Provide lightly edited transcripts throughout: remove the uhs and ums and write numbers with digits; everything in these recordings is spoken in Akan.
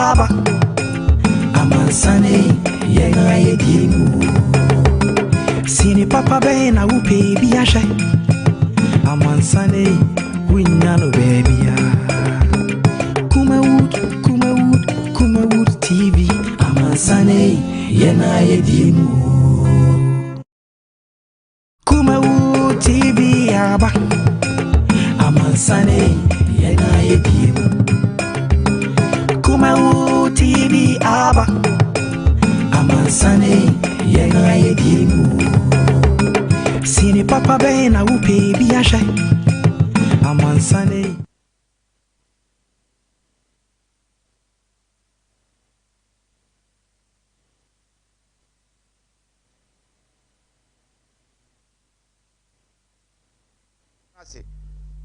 aba amansane yenga yedimu sini papa be na upe bi ahwe amansane winyano baby ya Kumawood TV amansane yenga yedimu Kumawood TV aba amansane yenga yedimu Kumawood TV aba amansane yenga yedimu sini papa be na upe bi ahwe amansane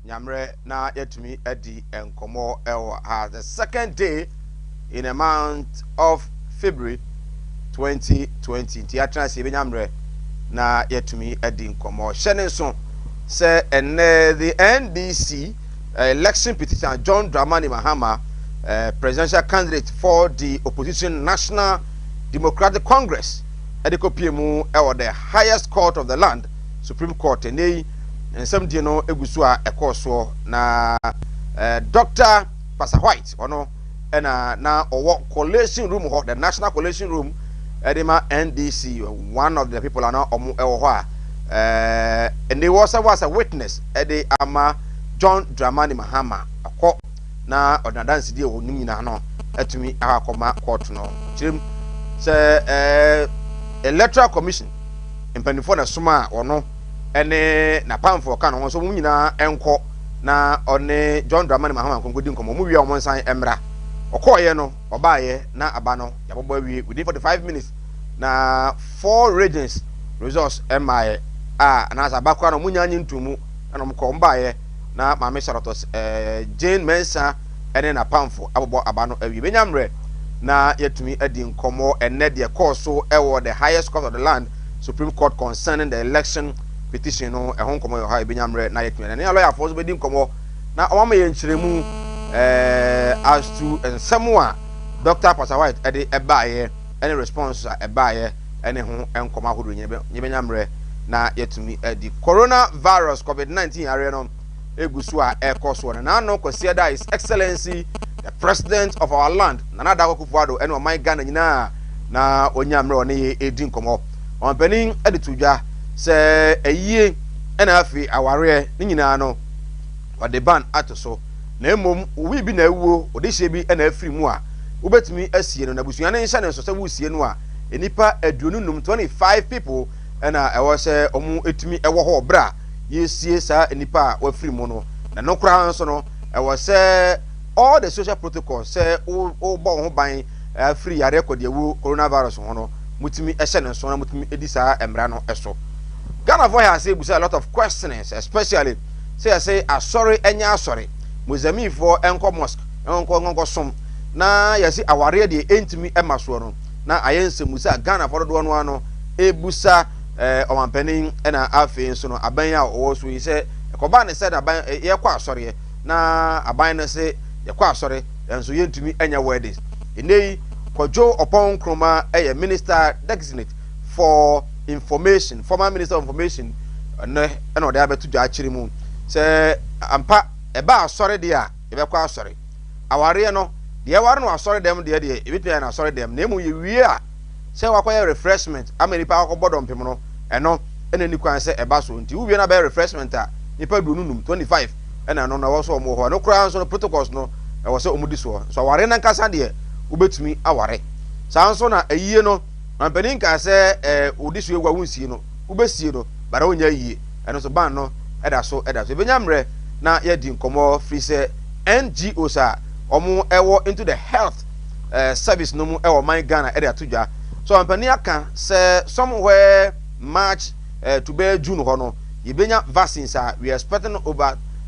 Nyamre na yetumi edi enkomo ewo the second day in a month of February 2020. Tiatra se nyamre na yetumi edi enkomo shene so say the NDC election petition John Dramani Mahama presidential candidate for the opposition National Democratic Congress edikopiemu ewo the highest court of the land, Supreme Court ene and some no egusua ekoso na Dr. Pastor White ono na owo collation room ho, the national collation room edema NDC, one of the people are now omo ewo ho and they was a witness ede ama John Dramani Mahama akọ na onadansi die onim nyina no etumi akoma court no chirim se electoral commission impanifo na soma ono ene na pamfo ka no so mu nyina enko na one John Dramani Mahama konkodi nkomo mu wi o monsan emra okoye no obaaye na aba no yabobo wi within 45 minutes na 4 regions results emaye na asa bakwa no munya nyi ntumu na mko mbaaye na maame Sharotos Jane Mensa ene na pamfo abobo aba no awi benyamre na yetumi adi nkomo ene de course so ewo the highest court of the land, Supreme Court, concerning the election petition no ehon komo yo ha benyamre na yetumi na lawyer for so be din komo na omama ye nchiremu as to ensemo Dr. Pastor White ede ebaaye any response ebaaye ene ho enkomo ahodo nyebenyamre na yetumi edi coronavirus COVID-19 area no egusu a ekoso na no kwese da His Excellency the President of our land Nana Akufo-Addo ene o man Ghana nyina na onyamre one ye edi nkomo onpanin edi tudwa se eyie ena afi aware ni nyina no ode ban atoso na emom wi bi na ewuo ode hye bi ena afiri mu a ubetumi asie no na busua ne nhya ne so se wusie no a enipa aduonunum 25 people ena ewo se omu etumi ewo ho bra yesie sa enipa wa afiri mu no na no kra nso no ewo se all the social protocols se o bo ho ban afiri ya record ewu coronavirus ho no mutumi ehye ne so na mutumi edisa emra no eso Ghana for has a lot of questions, especially say sorry enya sorry Mozambique for enko mosque enko som na yesi aware de entimi emaso no na ayense musa Ghana for do no ano ebusa omanpanin na afi nso no aban a wo so yi se ekoba ne said aban ye kwa sorry na aban ne se ye kwa sorry enso yentumi enya weddings enei Kojo Opon Kroma minister designate for information, former minister of information no eno dey abetu ja akiri mu se ampa eba asore dia ebekwa asore aware no de ware no asore dem de ebitua na asore dem na emu ye wie a se wakoye refreshment amenipa akobodom pem no eno ena ni kwan se eba so nti wie na be refreshment a nipa dununum 25 ena no na wo so mo ho no kura so no protocols no e wo se omudi so aware na nkasa de ubetumi aware sanso na ayie no ampanin ka se odisu egwa wunsie no ubesie no bara onya yie eno so ban no eda so benyamre na yedi nkomo free se NGOs a omo ewo into the health service no mu ewo man Ghana eda todwa so ampanin aka se somewhere March to be June ho no yebenya vaccines we are expecting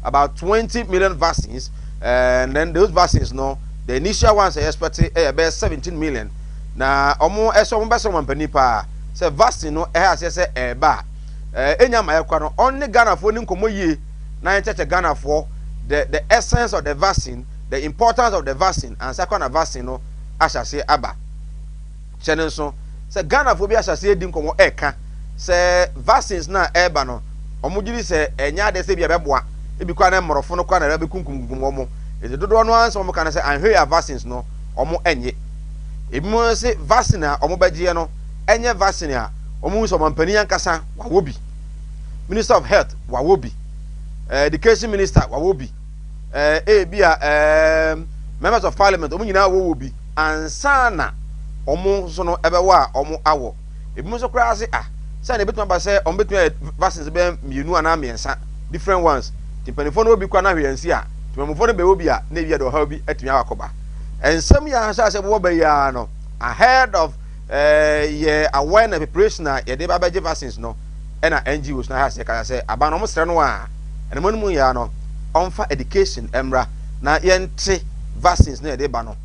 about 20 million vaccines and then those vaccines no the initial ones are expecting about 17 million na omo eso mo beso mampani pa se vaccine no has se ba enya ma yakwa no only Ghana for ni nkomo yie na cheche Ghana for the essence of the vaccine, the importance of the vaccine and second vaccine no ahyase aba hyɛne nso sɛ Ghana fo bi ahyase di nkomo ɛka sɛ vaccines na ɛba no ɔmo giri sɛ ɛnya de sɛ bi ɛbɛboa ebi kwa na mmorofo no kwa na ɛbɛkunkum ɔmo ede dodo no anso ɔmo kana sɛ anhwɛ ya vaccines no ɔmo ɛnye ebi mo sɛ vaccine a ɔmo bɛgye no ɛnyɛ vaccine a ɔmo nso ɔmo mpani ankasa wawo bi Minister of Health wawo bi Education Minister wawo bi members of Parliament ɔmo nyinaa wawo bi ansana ɔmo so no ɛbɛwa a ɔmo awo ebi mo so kura ase sɛ na betuma ba sɛ ɔmo betuma vaccines bɛ mienu ana miensa different ones timpanifo no obi kwa na hwiansi a timamufo no be obi a na ebi de ɔha obi atumi akoba ensɛm ya ha sɛ bo ba ya no ahead of ye awareness preparation a ye de ba bɛgye vaccines no ɛna NGOs na ha sɛ ka sɛ aba no mo srɛ no a ɛnemo no mu ya no ɔmfa education emra na yɛnte vaccines na ye de ba no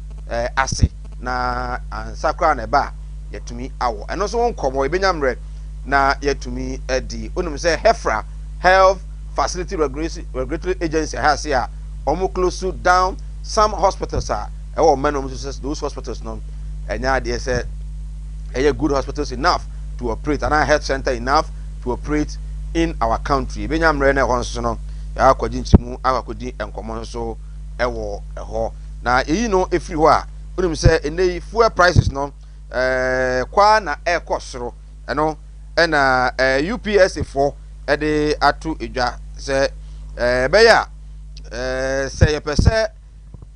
ase na ansakra na ba yɛtumi awo ɛno so nkɔmɔ ebenyamrɛ na yɛtumi di onum sɛ HEFRA Health Facility Regulatory Agency has here almost close to down some hospitals are those hospitals no and now they said good hospitals enough to operate and our health center enough to operate in our country benyam rene honso no ya akwadin timu akwadin enkomo so ewo eho na eyi no efiri ho a onum say enei fuel prices no kwa na ekosoro eno na UPS 4 ede atu edwa se beya se yepese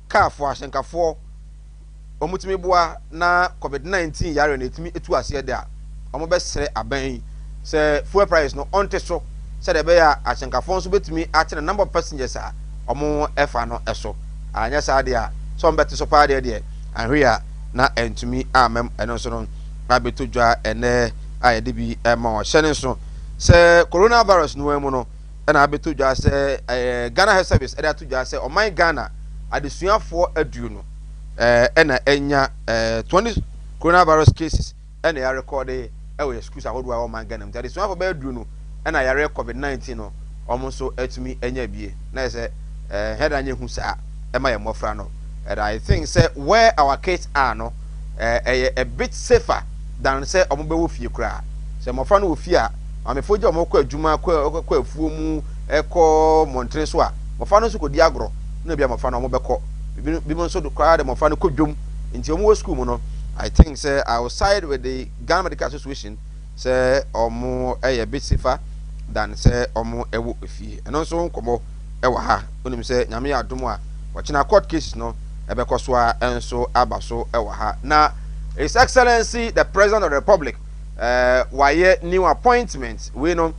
kafo ahyenkafo omutimi boa na COVID-19 yare na etimi etu ase de a omo be sere aban se fuel price no onte so se de beya ahyenkafo so betimi ate na number of passengers a omo efa no eso anya sa de a so mbete so pa de ahwe na entumi amem eno so no abeto dwa ene ayede bi ma o hyene so se coronavirus no emu no na abeto dwa se Ghana Health Service eda to dwa se oman Ghana adesuafo adu no na enya 20 coronavirus cases na ya record e we schools ahodo a oman Ghana mti adesuafo ba adu no na ya re COVID-19 no omo so atumi enya bie na se head anya hu sa e ma ye mofra no and I think say where our kids are no a bit safer than say omo be wo fie kra se mofra no wo fie a amefo je omo kwa adwuma kwa afuo mu ekọ montre so a mofra no so kodi agro na bia mofra no omo bekọ bi mo so do kra de mofra no kodwom nti omo wo school mu no I think say I will side with the Ghana Medical Association say omo a bit safer than say omo ewo fie eno so nkomo ewa ha onim say nyame ya adom a wachina court cases no ebekoso a enso abaso ewa ha na His Excellency the President of the Republic why new appointment we know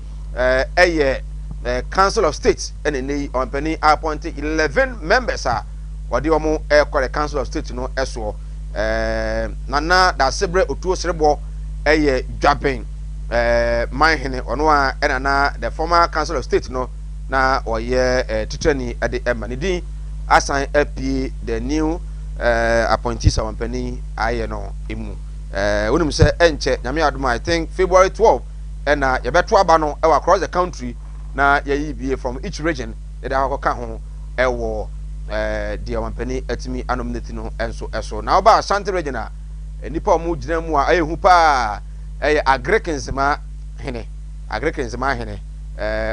Council of State and any on penny appointed 11 members are what the omo the Council of State no eso nana da sebre otuo serebo dwapeng manhene ono a na the former Council of State no na oye titani ade emanidi assign apie the new appointees on penny aye no emu wonum say enche nyame adom I think February 12 and yebeto aba no across the country na ye be from each region they ka ho ewo the on penny atimi anominate no enso eso na oba Ashanti region a nipa omu gina mu a ehu pa Agrikins ma hene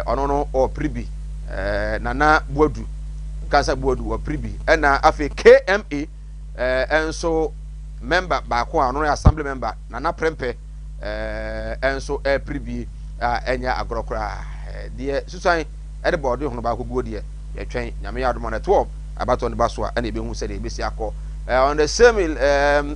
ono no o pribi nana boadu kasa boadu o pribi na afi KMA enso member baako ano assembly member nana prempe enso pribi enya agrokra de susan e de board ho baako guo de ye twen nyame ya adom na 12 abato ne baso a na ebe hu se de ebesi akọ on the same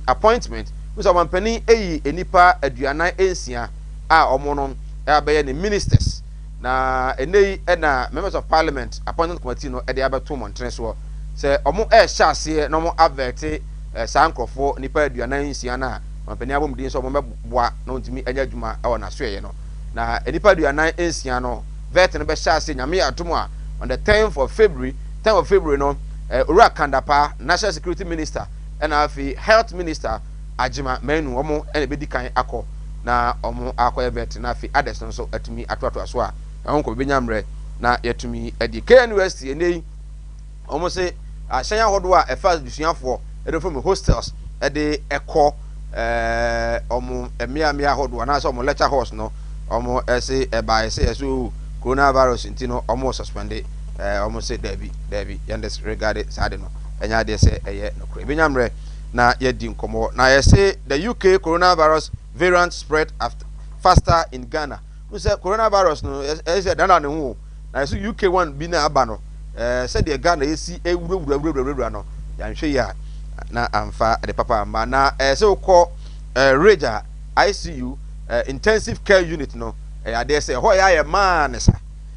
appointment so mampani enipa aduanan ensia a omo no abaye ne ministers na enei na members of parliament appointment committee no e de abato montre so se omo hya ase na omo avert sankrofo nipa aduanan ensia na mampani abomdin so omo meboa na ontimi anya adwuma e wona soye no na enipa aduanan ensia no vet no be hya ase nyame atom a on the 10th of February no Ura Kandapa National Security Minister and afi Health Minister Ajima Menu omo ene bedi kan akọ na omo akọ vet na afi Adeson so atumi atoato aso a onko benyamre na yatumi edi KNUST enei omo se ahyan hodo a efa dusuafo ɛde from hostels ɛde ɛkɔ ɔmo emia hodo anaasɛ ɔmo lecture halls no ɔmo ɛse ɛbae sɛ ɛso coronavirus nti no ɔmo suspend ɔmo sɛ dabi yɛndes regard sade no ɛnya de sɛ ɛyɛ nokore ebenyamre na yɛdi nkɔmɔ na yɛse the UK coronavirus variant spread faster in Ghana. We say coronavirus no ɛsɛ dana ne ho na yɛse UK one bi na aba no sɛ de Ghana yɛsi ewurawurawurawura no yɛnhwɛ ya na amfa de papa amba na ɛsɛ wokɔ Raja ICU intensive care unit no ade sɛ hɔ yɛ man ne sa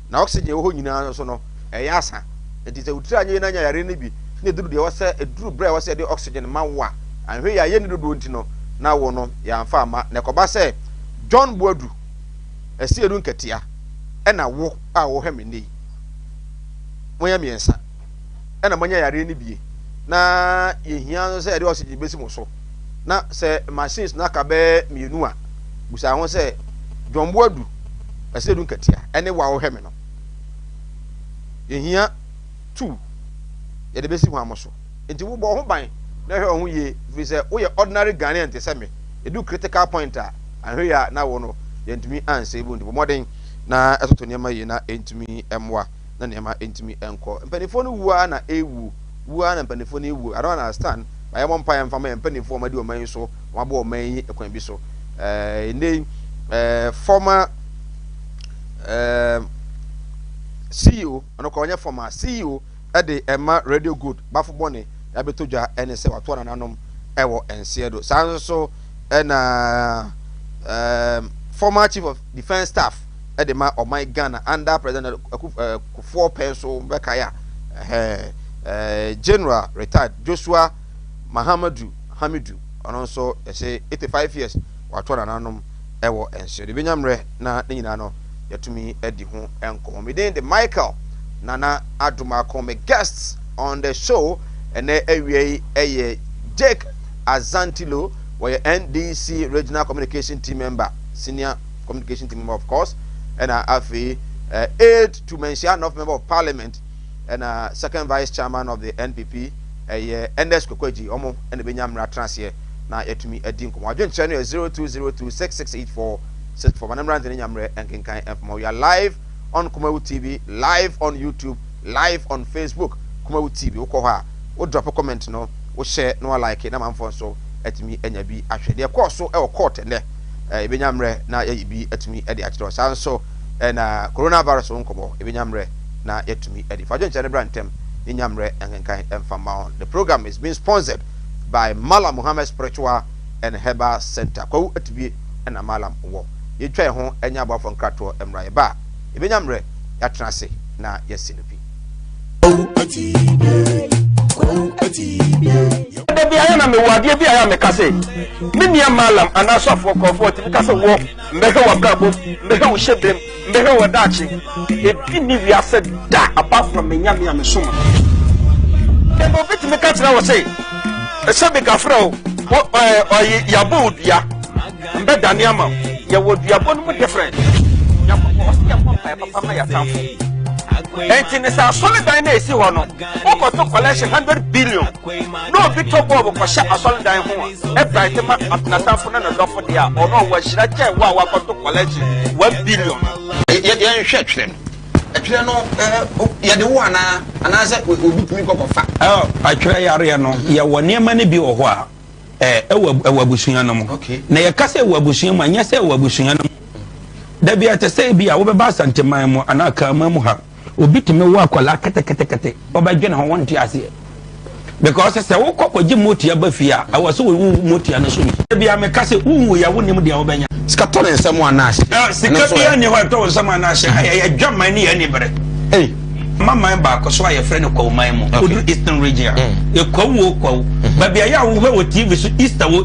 na oxygen wɔ hɔ nyinaa so no ɛyɛ asa enti sɛ wutira anye na nya yare ne bi ne duru de wɔsɛ eduru bra wɔsɛ de oxygen ma wa anhwɛ ya yɛ ne dodo nti no na wo no yɛamfa ama na kɔba sɛ John Boadu ɛsi edu nketea ɛna wo a wo hɛ me nei monya miensa ɛna monya yare ne bie na yehia no sɛ de oxygen besi mo so na sɛ machines na ka be mienu a busa ho sɛ John Boadu ɛsi edu nketea ɛne wa wo hɛ me no yehia 2 yɛde besi ho amoso enti wo bɔ ho ban na hwɛ ho ye fi sɛ wo yɛ ordinary Ghanaian te sɛ me edu critical point a ahwɛ ya na wo no yɛntumi anse bu ndi bɔmɔden na ɛtoto nneɛma yi na entumi ɛmoa na nneɛma entumi ɛnkɔ mpanifo no wua na wua na mpanifo no ewu I don't understand ba yɛmɔ mpa yɛmfa ma mpanifo ma di ɔman yi so wɔn abɔ ɔman yi ɛkwan bi so former CEO ɔno kɔ ɔnyɛ former CEO ɛde ɛma radio good bafo bɔne yabeto dwa ɛne sɛ wato nananom ɛwɔ ɛnseɛ do saa nso so ɛna former chief of defense staff ɛde ma ɔman Ghana under president Kufuor Penso bɛkaya general retired Joshua Mahamadu Hamidu ɔno nso yɛhyɛ 85 years wato nananom ɛwɔ ɛnseɛ do benyamrɛ na ne nyinaa no yɛtumi ɛdi ho ɛnkɔmɔ meden de Michael Nana Adumako, my guests on the show, and a Jake Azantilo, where NDC Regional Communication Team member, Senior Communication Team member, of course, and aide to mention of Member of Parliament, and second Vice Chairman of the NPP, NS Kokweji, Omo, and the Benyamra Transier, now yet to me a dinkum. I join channel 0202-6684-64. My name is Nyamre and Kinkai and we are live on Kumawood TV, live on YouTube, live on Facebook. Kumawood TV, Okoha, o drop a comment no, o share no like it, na man so at me and be actually. Of course, so our court and there, Ibinyamre na be at me at the actual sound so and coronavirus on Komo, Ibinyamre na yet to me at the Fajan Chanabrantem, Inyamre and Kinkai and Famao. The program is being sponsored by Mala Muhammad Spiritual and Heba Center. Ko at be and a Malam War. You try home and Yaba from Krato and Rayaba. Ebenyamre yatrase na yesinupi Debi ayana me wade bi ayana me kase menia malam anasofo comfort me kase wo mbehe wa brabo mbehe wo hyebem mbehe wo dachi ebi ni wi ase da apart from menya me amesum dem obiti me ka tira wo say ese be gafra o yabo dua mbe daniama ya wo dua bo no different papa ya tamfo enti ne sa solidan na esi ho no o to collection 100 billion no bi to bob ko sha solidan ho e bright ma atna tamfo na dofo dia o no wa shira che wa ko to collection 1 billion ye nhwe twere no ye de wo ana se obi tumi kokofa atwere yare no ye wone ma ne bi wo ho a ewa abusuan no mo na ye kase ewa abusuan ma nya se ewa abusuan no Dabia te say bi a wo be ba santeman mu anaka mamu ha obi teme wo akola kete obadwe na ho wonte ase because say wo kokoji motia ba fia a wo so wo motia na so mi dabia me kase unwu ya wo nim dia wo benya sika to ne nsem anase sika bia ne ho to nsem anase ya dwaman ne ya ni bere mama ba ko so aye frɛ ne kwawman mu odu eastern region e kwawo ba bia ya wo hwe wo TV so easter no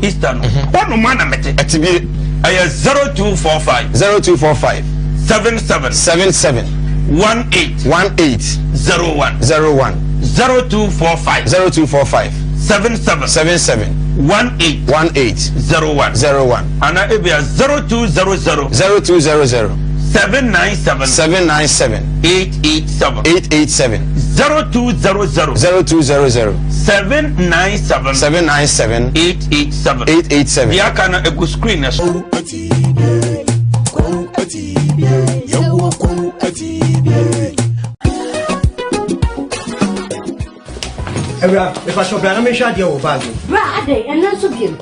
wono ma na mete atibie aya 0245 77 18 01 0245 77 18 01 ana ebia 0200 797 797 887 887 0200 0200 797 797 887 887. The Akana Ego screen. If I shop, I'm sure you're bad. Brother, and not so good.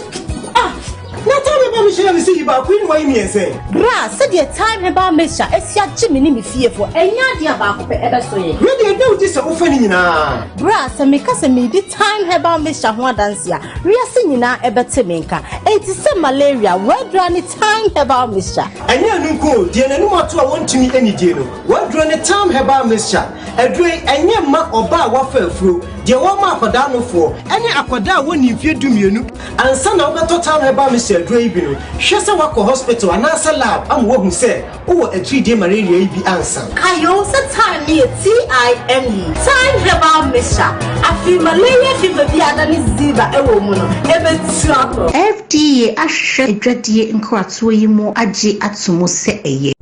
Not all of them see about Queen Wayne say. Bra, said your time about Misha, as your Jimmy fearful, and Yadia about ever so. Really, do this offending now. Bra, and make us a made time about Misha Huadansia. We are singing now about Timinka. It is some malaria, where drawn it time about Misha. And you go, dear, no matter I want to meet any deal. What drawn the time about Misha? A drink and your mark or bar waffle through. Dear, one mark or down for any aquada when you fear to me, and son of the time about Mr. Drabino. She's a walk hospital and answer lab. I'm what who said, oh, a 3-day malaria be answer. I also time me TIME. Time about Misha. I feel malaria fever be than Ziba, a woman, ever trouble. FDA ashe adwadie nkwato yi mo age atomo se eye.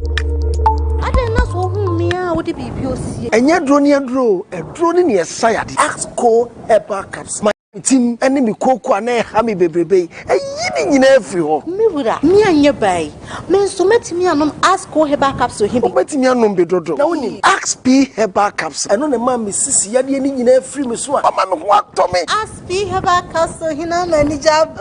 I don't know who me are with the BPOC. And yet, drone near Sayadi. Axco Herbal Capsule. Team enemy cocoa and hammy baby. A yin in every home. Me would me and your bay. Men so met me and ask all her backups to him. But me and Bedrodo. Now only Ask P Herbal Capsule. And on a man, Mrs. Yadi in every Missua. A man what to me. Ask P Herbal Capsule, he now manage up.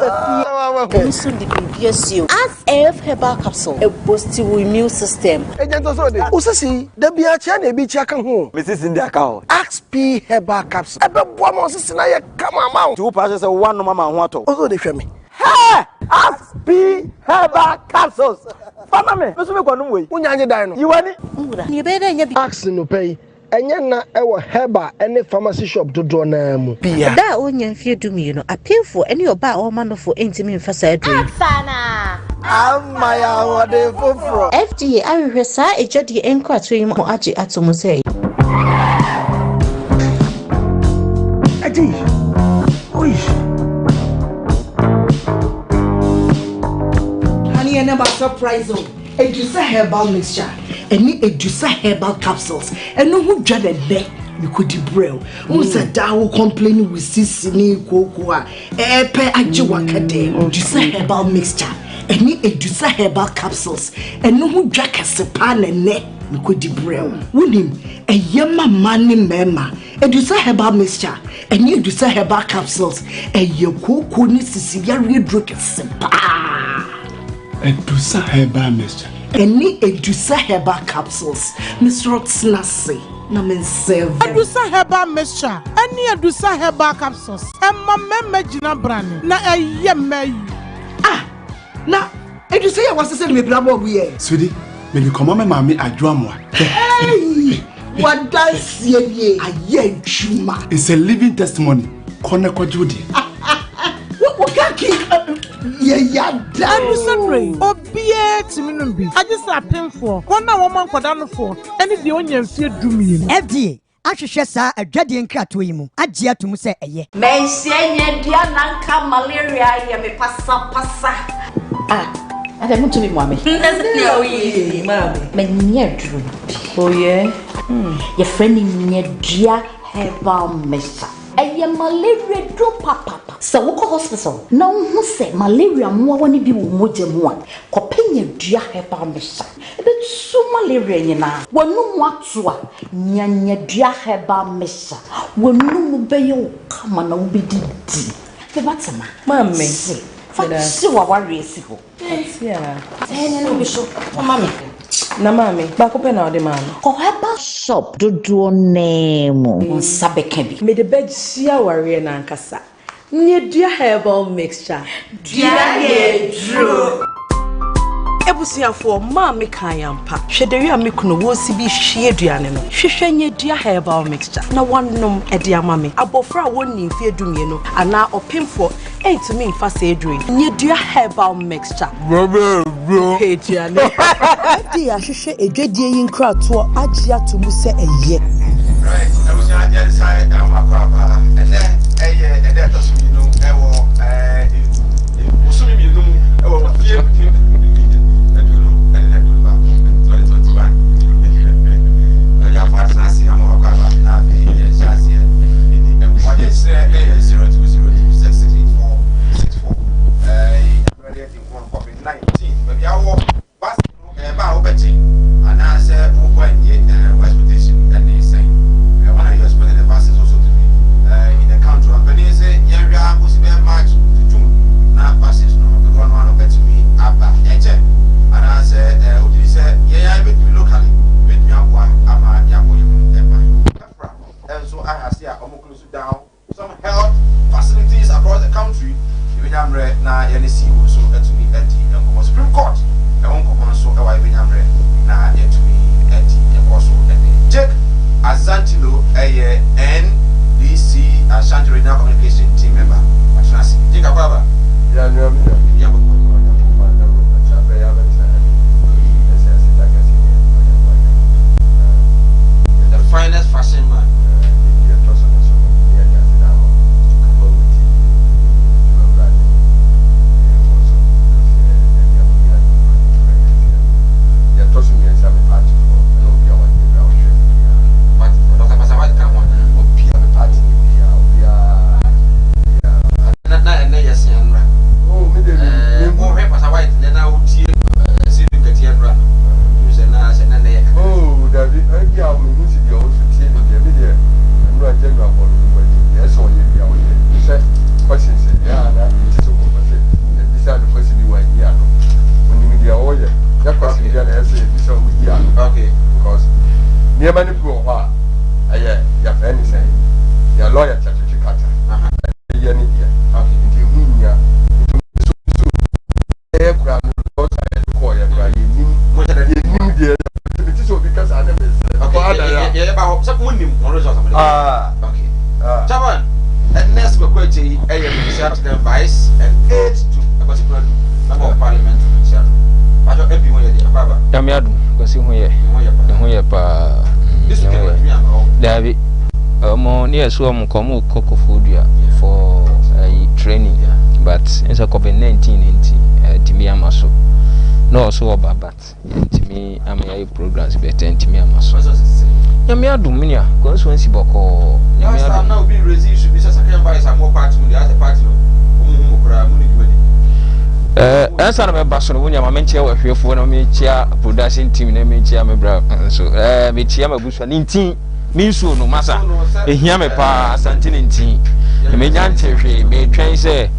Soon the previous you. Ask F Herbal Capsule, a boosting immune system. Agent also see the Biachane be checking home. Mrs. in the account. Ask P Herbal Capsule. I bet one more sister, come on. 2 passes of one mama water. Also, they show me. Hey! Ask P Herbal Capsules. Famame, what's the one way? You want it? You better Ask no pay. And you're not our Herbal any pharmacy shop to draw name. That onion fear to me, appeal for any about all manner for intimate facade. Sana. I'm my hour de fofro. FDA I resa a judge nkwato yi mo age atomo say. Adi. Honey, I never surprise you. A juice herbal mixture, and a juice herbal capsules, and no who dreaded there. You could debrail. Who said that will complain with Sissy Cocoa, Epe Ajiwaka, juice herbal mixture, and a juice herbal capsules, and no who jack a pan and neck. You could debrail. With him, a yama money member, a juice herbal mixture. And you do say herbal capsules, and your cocoa needs to see your real drink. A dusa herbal mixture. Any a dusa herbal capsules, Miss Roxnassi, Namen Seven. A dusa herbal mixture, any a dusa herbal capsules, and my memegina brand, na a yemay. Now, I just say I was to send me blabber we. Sweetie, when you come on, mammy, I drum one. Hey! What does ye? A ye chuma. It's a living testimony. Koneko Judy. What can keep? Yeah, I'm sorry. Oh, be it to me. I just happened for 1 woman for down for any the onion fear do me. FDA. I should share a dreading cat to him. I dare to say a ye. Men say, Diana, malaria, me passa. I don't want to be mommy. No, ye, mammy. Men near drew. Oh, yeah. Your friend in your dear herbal mixture. And your malaria drop papa. So, what hospital? No, who said malaria more when you be more than one. Coping your dear herbal mixture. But so malaria, you know. When no more to your dear herbal mixture. When no be you come and obedi. The bottom, mammy. See what worries you. Yeah. Mammy. Na mami, bakope na ode mami. Oh, herbal shop do name. Sabekebi. Me the bed sia ware na nkasa. Nye dia herbal mixture. Dia true. Ebusiafo mami kan yampa. Hwederi amekuno wo si bi hwie aduane no. Hwehwe nye dia herbal mixture. Na wanom ede amami. Abofra woni mfie dumie no ana opemfo entumi mfa se edure. Nye dia herbal mixture. Hey Diane. Dia hwehwe edwadie yi nkrato age atomu se eye. Right. I was on the other side of my papa and then and that was you know 82 a particular member of parliament Pacho MP ho ye de baba Yamiadu kwasi ho ye pa this weekend what me am David mo near so mo komo kokofodua for training but it's a COVID-19 timi amaso no also about timi am programs better timi amaso Yamiadu minia constituency boko Yamiadu now being raised should be second vice and more party with the other party no kra mu ni answer na baso no wonya ma menchia wa hwefo na menchia production team na menchia me bra so menchia mabusua ni ntin minsuo no masa ehia me pa asante ni ntin me nyanche hwe me twen se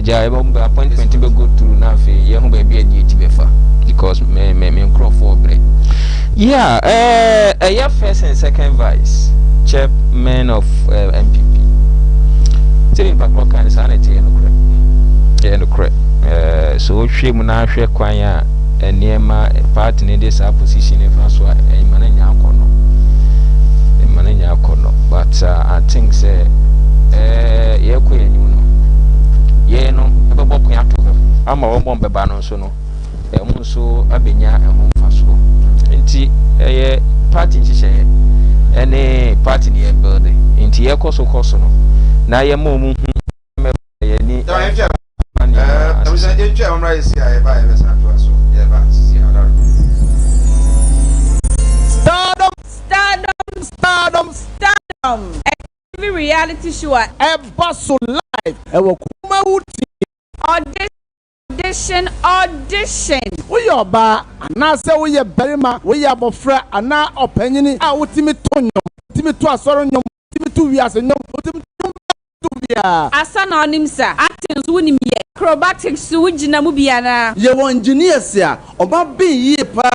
ja appointment be go through na fe ye ho ba bia di eti befa because me crofo bre yeah yeah first and second vice chairman of MPP tell back what kind of sanity no correct so hwe mu na hwe kwan a eniema party ne this position e fa so e mananya akono but I think say ye ko yenyu no ye no e be bokun ato ama wo mbom beba no so no mu so abenya ehom fa so nti ye party nhihye ene party ne build nti ye koso no na ye mo mu ye ni Stardom. Every reality show ever so live. Kumawood TV. Audition. We are ba anase we are berima we are bofra ana opanyini a wotimi tonyo wotimi to asoro nyom wotimi to wiase nyom wotimi to bia asa na onim sa acting wunim ye acrobatics wugina mu bia na ye won engineers a oba bin yi pa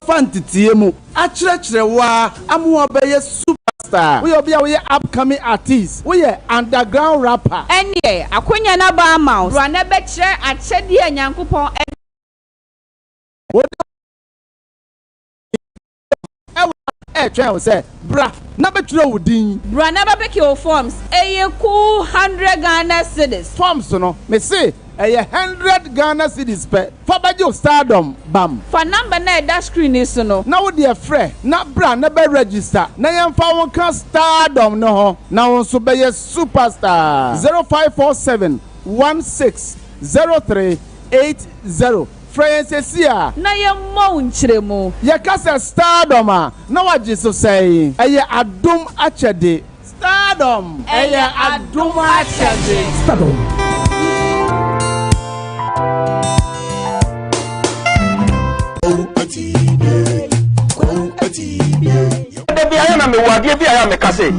fantitie mu a kire wa amu be superstar we obi a we upcoming artist we underground rapper enye akonya na ba mouse bro na be kire achede anyankopon try say bra na be kire wudin bro na be ke o forms eye ku 100 Ghana cedis forms no me say 100 Ghana cedis per for bajo Stardom bam for number na that screen is no na wo de frɛ na bra na be register na yemfa won ka Stardom no ho na won so be superstar 0547 160380 Francesia na ye mo nchiremu ye kasa Stardom na waje so say eye adom achede Stardom eye adom achede Stardom Debi ayana me wade bi aya me kase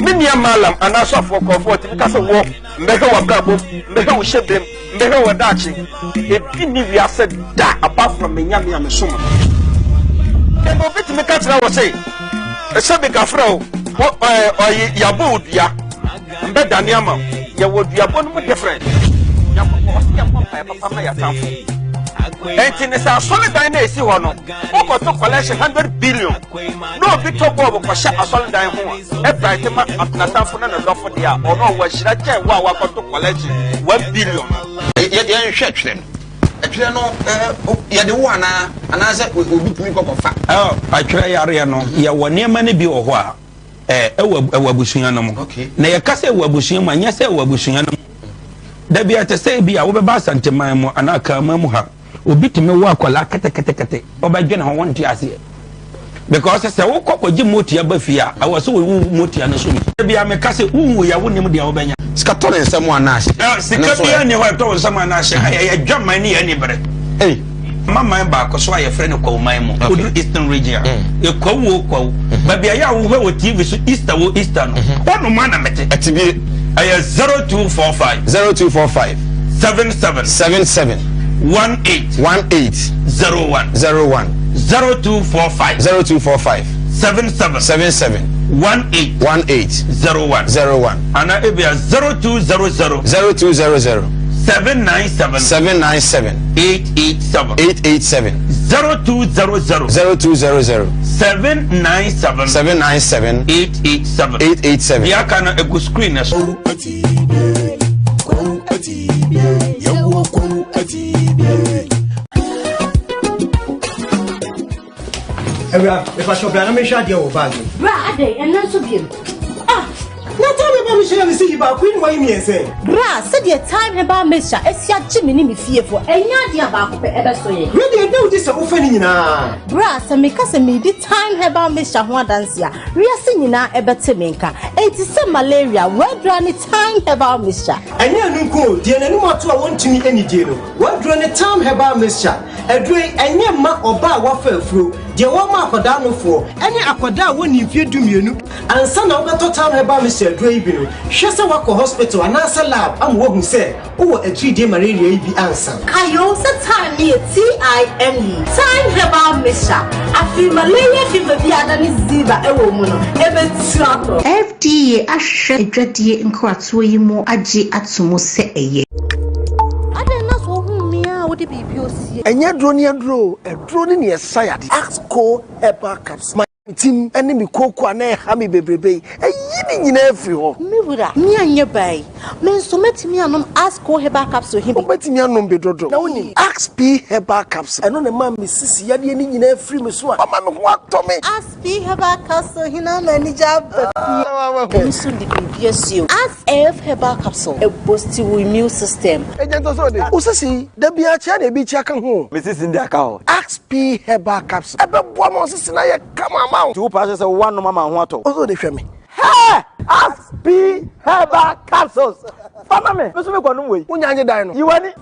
me nia malam anasofo kofo ti kase wo mbehwe wa brabo mbehwe wo hyebem mbehwe wo dachi ebi ni wiase da apart from me nyame amesoma ebo bit me katra wo say ese be gafra o yabodua mbe daniama ye wo duabo no different yakoko papa ma ya tamfo enti sa solid na esi ho no oko to collection 100 billion no bi to bob ko sha solid dan ho e bright ma atnata fo na dofo dia ono wa shira che wa ko to collection 1 billion ye hwetwe atwere no ye de wo ana se obi tumi ko fa atwere yare no ye wone ma ne bi wo ho a ewabusunya no mo na ye kase ewabusunya ma nya se ewabusunya no da bi atese bi a wo be ba santeman mo ana ka ma mu ha obi timi wo akola kete obadwene ho wonte ase because se wo kokoji motia ba fia awoso wo motia no so bi a me kase unwu ya wonim dia wo benya sika to nsem anaase sika bi ne ho to nsem anaase ya dwaman ni ya ni bere mama ba ko so aye friend ko man mo odu eastern region e ko wo ba bia ya wo ho TV so easter no wono ma na mete atibie aye 0245 77 18 01 0245 77 18 01 ana ebia 0200 797 887 0200 797 887 ya kana ego screen na so If I shall be a mission, dear bag. Brade, and not so beautiful. Now tell me about Michelle and see about Queen. Why me say? Bra, said your time about Mister. It's your Jimmy me fearful. And Nadia about ever so. Really, no, this is offending now. Bra, so me cousin me the time about Mister Juan Dancia. We are singing now about Timinka. It is some malaria. Where drawn the time about Mister. And you know, dear, no more to want to meet any deal. What drawn the time about Mister? A drink and your ma or bar waffle through. Dear Wama Padano for any aquada when you fear do you and son of the time about Mr. Drabino. Shasa Wako Hospital and answer lab. I'm what who said, oh, a 3-day malaria be answer. I also time me TIME. Time about Mister. I feel malaria fever be an ziva a woman. FDA Asha Dready in Kwatsuimo Aji Atsumo say a year. I don't know who me out would be POC. And yet, drone near Sayat. Ask co Herbal Caps. My team enemy cocoa and hammy baby. A yin in every hole. Me would me and your bay. Men so met me and ask co Herbal Caps to him. But me and Bedrodo. Now only Ask P Herbal Caps. And on a man, Mrs. Yadi in every Missua. Oh, man, what to me? Ask P Herbal Caps, he now manager. But soon the previous you. Ask F Herbal Capsule. A boosty immune system. Agent also see the Biacha be checking home. Mrs. in the cow. Ask P Herbal Caps. About 1 month since I come amount. 2 passes of 1 mama water. Also, they show me. Hey! Ask P Herbal Capsules. Family, Mr. McConaway. When you dine, you want it?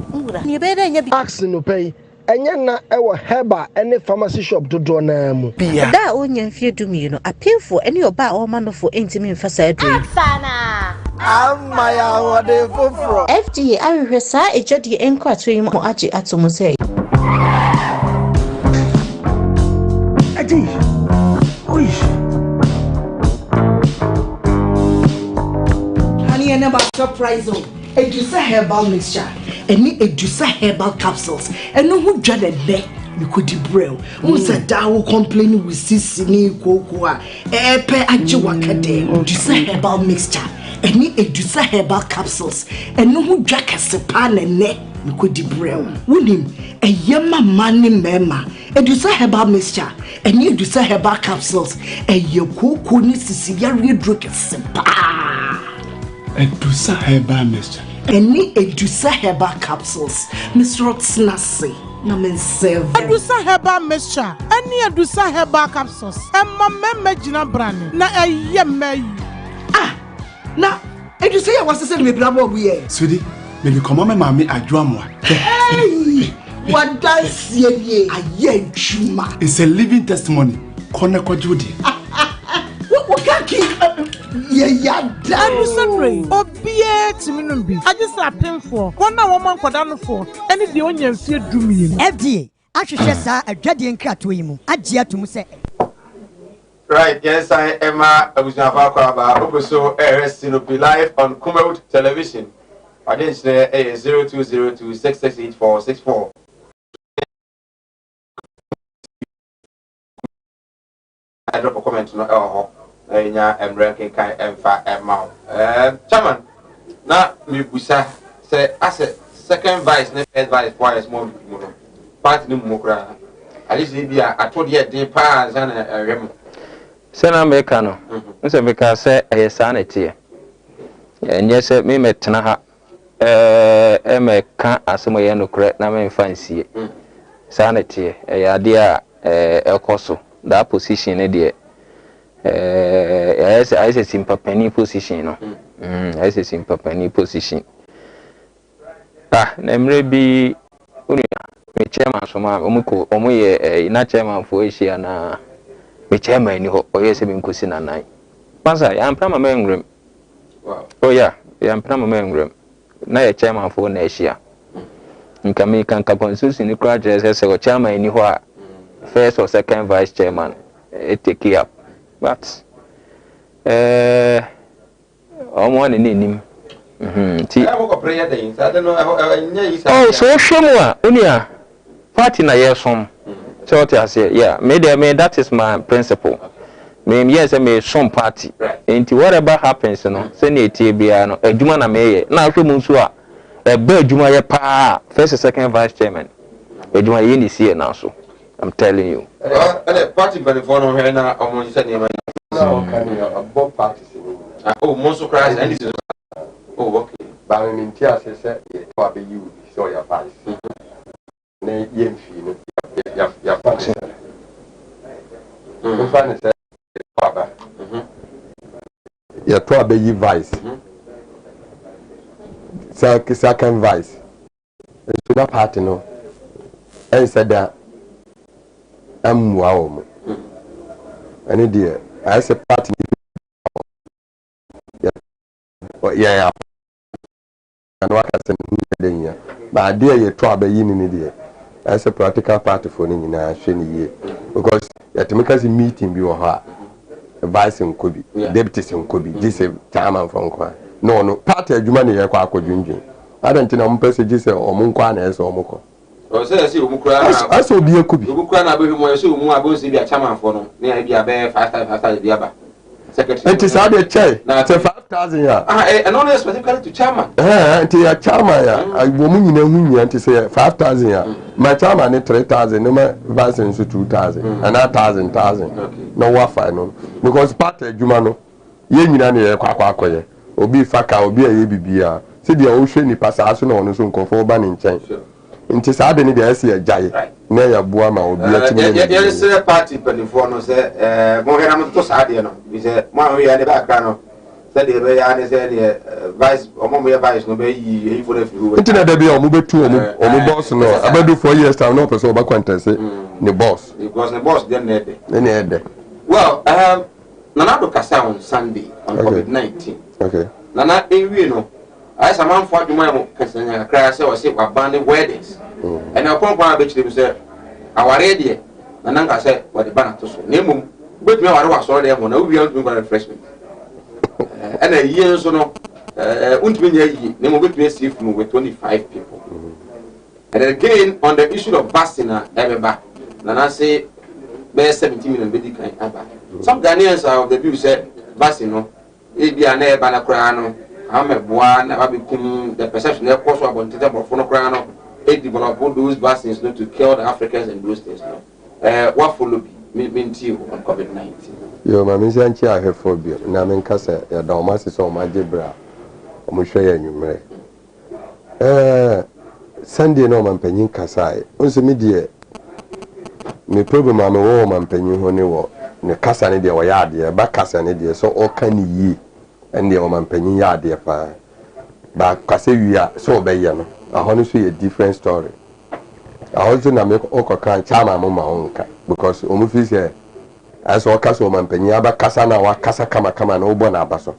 You better ask no pay. And you're not our Herbal any pharmacy shop to draw name. That onion fear to me, you know. Appeal for any of our man for intimate facade. Sana. I'm my hour for FDA. I reside a judge inquiry to him or Aji Atomose. Honey, and about surprise. Edusa herbal mixture, any Edusa herbal capsules, and no who dreaded there. You could debrail. Who said Dow complaining with Sissini Cocoa, Epe Ajiwakade, Edusa herbal mixture, any Edusa herbal capsules, and no who jack as a pan and neck. You could debrail. Winning a yama money mema, Edusa herbal mixture, any Edusa herbal capsules, and your cocoa needs to see your real drink as Edusa herbal mixture. Any Edusa herbal capsules, Mr. Snassi, Namen Seven. Edusa herbal mixture, any Edusa herbal capsules, and my memegina brand. Na a yemay. Now, Edusa was to send me bravo. We Sweetie, when you come on, mammy, I drum one. Hey, what does ye? A ye chuma. It's a living testimony. Corner Judy. What can keep? Yeah, Edusa Obie Timinumbi. I just append for 1 woman for down for any the onion fear do me. FDA. I should just a dreading cat to him. Adia to say. Right, yes, I am a Bushava, so be live on Kumawood television. I didn't say 0202 668 I drop a comment no I'm ranking kind of amount. Chairman, now me busa say as a second vice, next vice, why is more party no more. At least I told you the pass and a rem. Sena Mekano, Mr. Meka say a sanity. And yes, me met Naha Emeka as some way no correct na me fancy. Sanity, a idea El Coso, that position, dear. I say simple penny position, no. I say simple penny position. Nemre be me chairman so ma omuye na chairman for Asia na me chairman ni ho oyese me nkosi na nan. Pasa ya mpra mama engrem. Wow. Oh yeah, ya mpra mama engrem. Na ya chairman for na Asia. Nka me kan ka constitution ni kra je say chairman ni ho a first or second vice chairman take it up. But one in him. Oh, so Shemua, Unia, party na yes, some. So I say, yeah, maybe that is my principle. Maybe yes, I may some party. Into whatever happens, you know, send it to be a Jumana May. Now, Musua, Ebe adwuma ye pa first and second vice chairman. Adwuma ye ni see now so. I'm telling you. And party before no here na omo say na above parties. Oh, most of Christ and this. Oh, okay. But I mean, Tia says, you to you, show your parties. Nay, yen fee, your function. Funny said, Papa. Your 12 vice. Second vice. It's not party, no. And said that I'm wow. And idea, I said party. Yeah. And what I said, but I dare you try by yin idea. As a practical party for in a shiny year. Because at the meeting, you are vice and could be, deputies and could be, this a time from Kwa. No, party of money, I could drink. I don't know, messages or Munkwana or Moko. I saw be a could be. Mukwana, but you so more about the chairman for no, near the Abbey 5 times after the Abba. It is out of chair. Now, 5,000 years. And only specifically to chairman. To your chairman, a woman in a union to say 5,000 years. My chairman is 3,000, no more vaccines to 2,000, and 1,000. No, what final. Because part of Jumano, Yenani, Quaquaque, or be Faka, or be a ABBR. See the ocean, pass as soon on some comfort banning change. Into suddenly the SC Jai, near Buama or be a party, but if one say, Mohamed Tosadiano, is a one we had the background. Said the way said, vice or more vice, no be for the few. Internet, there be a move to or boss, no, about do 4 years time, no person back when say the boss. Because the boss didn't need. Well, Nanado Casa on Sunday on COVID-19. Okay. Nana, you know. As a man for my concerning a crash or say abandoned weddings. And I'll come by which they say, our radio, and I said, what the banner to so. Name, but me, I was sorry, I'm going to be refreshment. And a year so no, won't be name of it with 25 people. And again, on the issue of Bastina, ever, and I say, there's 17 million medical. Some Ghanaians are of the view said, Basino, it be an air banacrano. I'm a one, I become the perception of course about the phonocrano, it developed all those vaccines not to kill the Africans and those things. What follow me to you on COVID-19? Yo, my Miss Anchi, I have phobia. Namen Cassa, a Dalmasis or my Debra, or Musha, you may. Sunday, no man penny Cassai. Also, me dear, me problem I'm a woman penny honey war, ne Cassanidia or Yardia, back Cassanidia, so all can ye. And the woman penny yard dear pa. But Casse, we are so bayano. I honestly a different story. I also na make Oka Chama Mama Onka because Omufis here as all Castle man penny, but Cassana or Casa Kama no bona basso.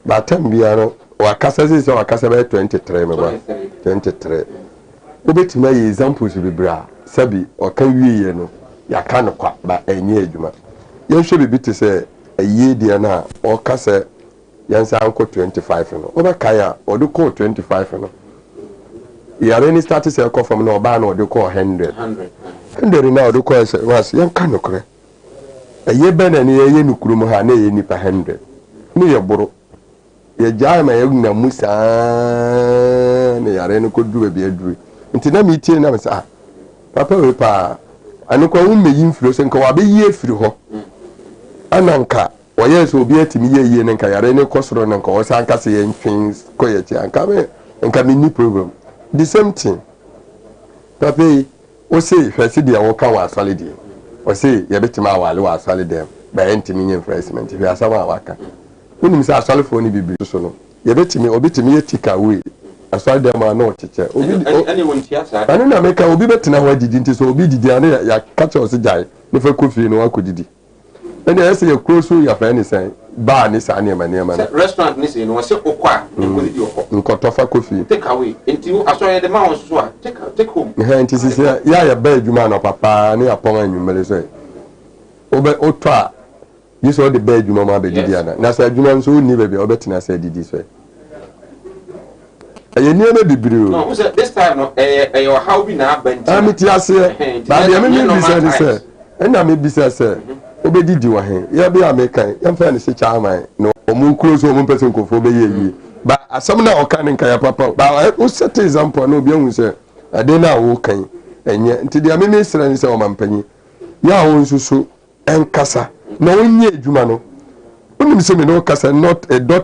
But 10 biano or Cassas is or Casa 23, 23. Ubit me examples to be bra, Sabi or can we no, ya can't quack by a year juma. You should be to say a year diana or Casa. Yansa uncle 25 no. Oba kaya or do call 25 no. You are any status a call from no ban or do call 100. 100 now do call was young canocre. A year ben and ye nukrum ha ne ni per 100. Me your boro. Ye jama yagna musa ne yare no could do a beardry. Until na meeting na say papa we pa anokwa wo me influence nka wa be ye firi ho. Ananka yes, will be at me ye and Kayarene Cosron and Kosankasi and things, Koyeti and come in program. The same thing. Papi, or say, if I see the Oka was solid, or say, Yabetima was solid them by entering investment. If you are someone waka. When you say solid for any be so, Yabetimi or bit me a tick away. I saw them are no teacher. Anyone here, I don't know, make a be better now. Why didn't it so be the ya catch us a die? If I could feel no one could. And I say a close to your friend is saying, Bar is a name and name. Restaurant missing was so quiet. Kotofa coffee. Take away. Until I saw the mouse. Take home. And this is a bed, you man of papa, near upon you, Melissa. Over Otra. You saw the bed, you mamma, Diana. Nasa, you man, so never be obeting. I said this way. You never be blue. No, this time, how we now bent. I'm it, yes, sir. But I am sir. And I may be, sir. Obedi di wa hen ya be American ya fa ne se chairman no omun close omun person ko fo be ye ba asɛm na ɔka ne nkaya papa ba o set example na obi ahu sɛ ade na wo kan enye nti dia me mesra ni sɛ o mampanyi ya wo nsusu enkasa na wonye adwuma no onim sɛ me no kasa not a dot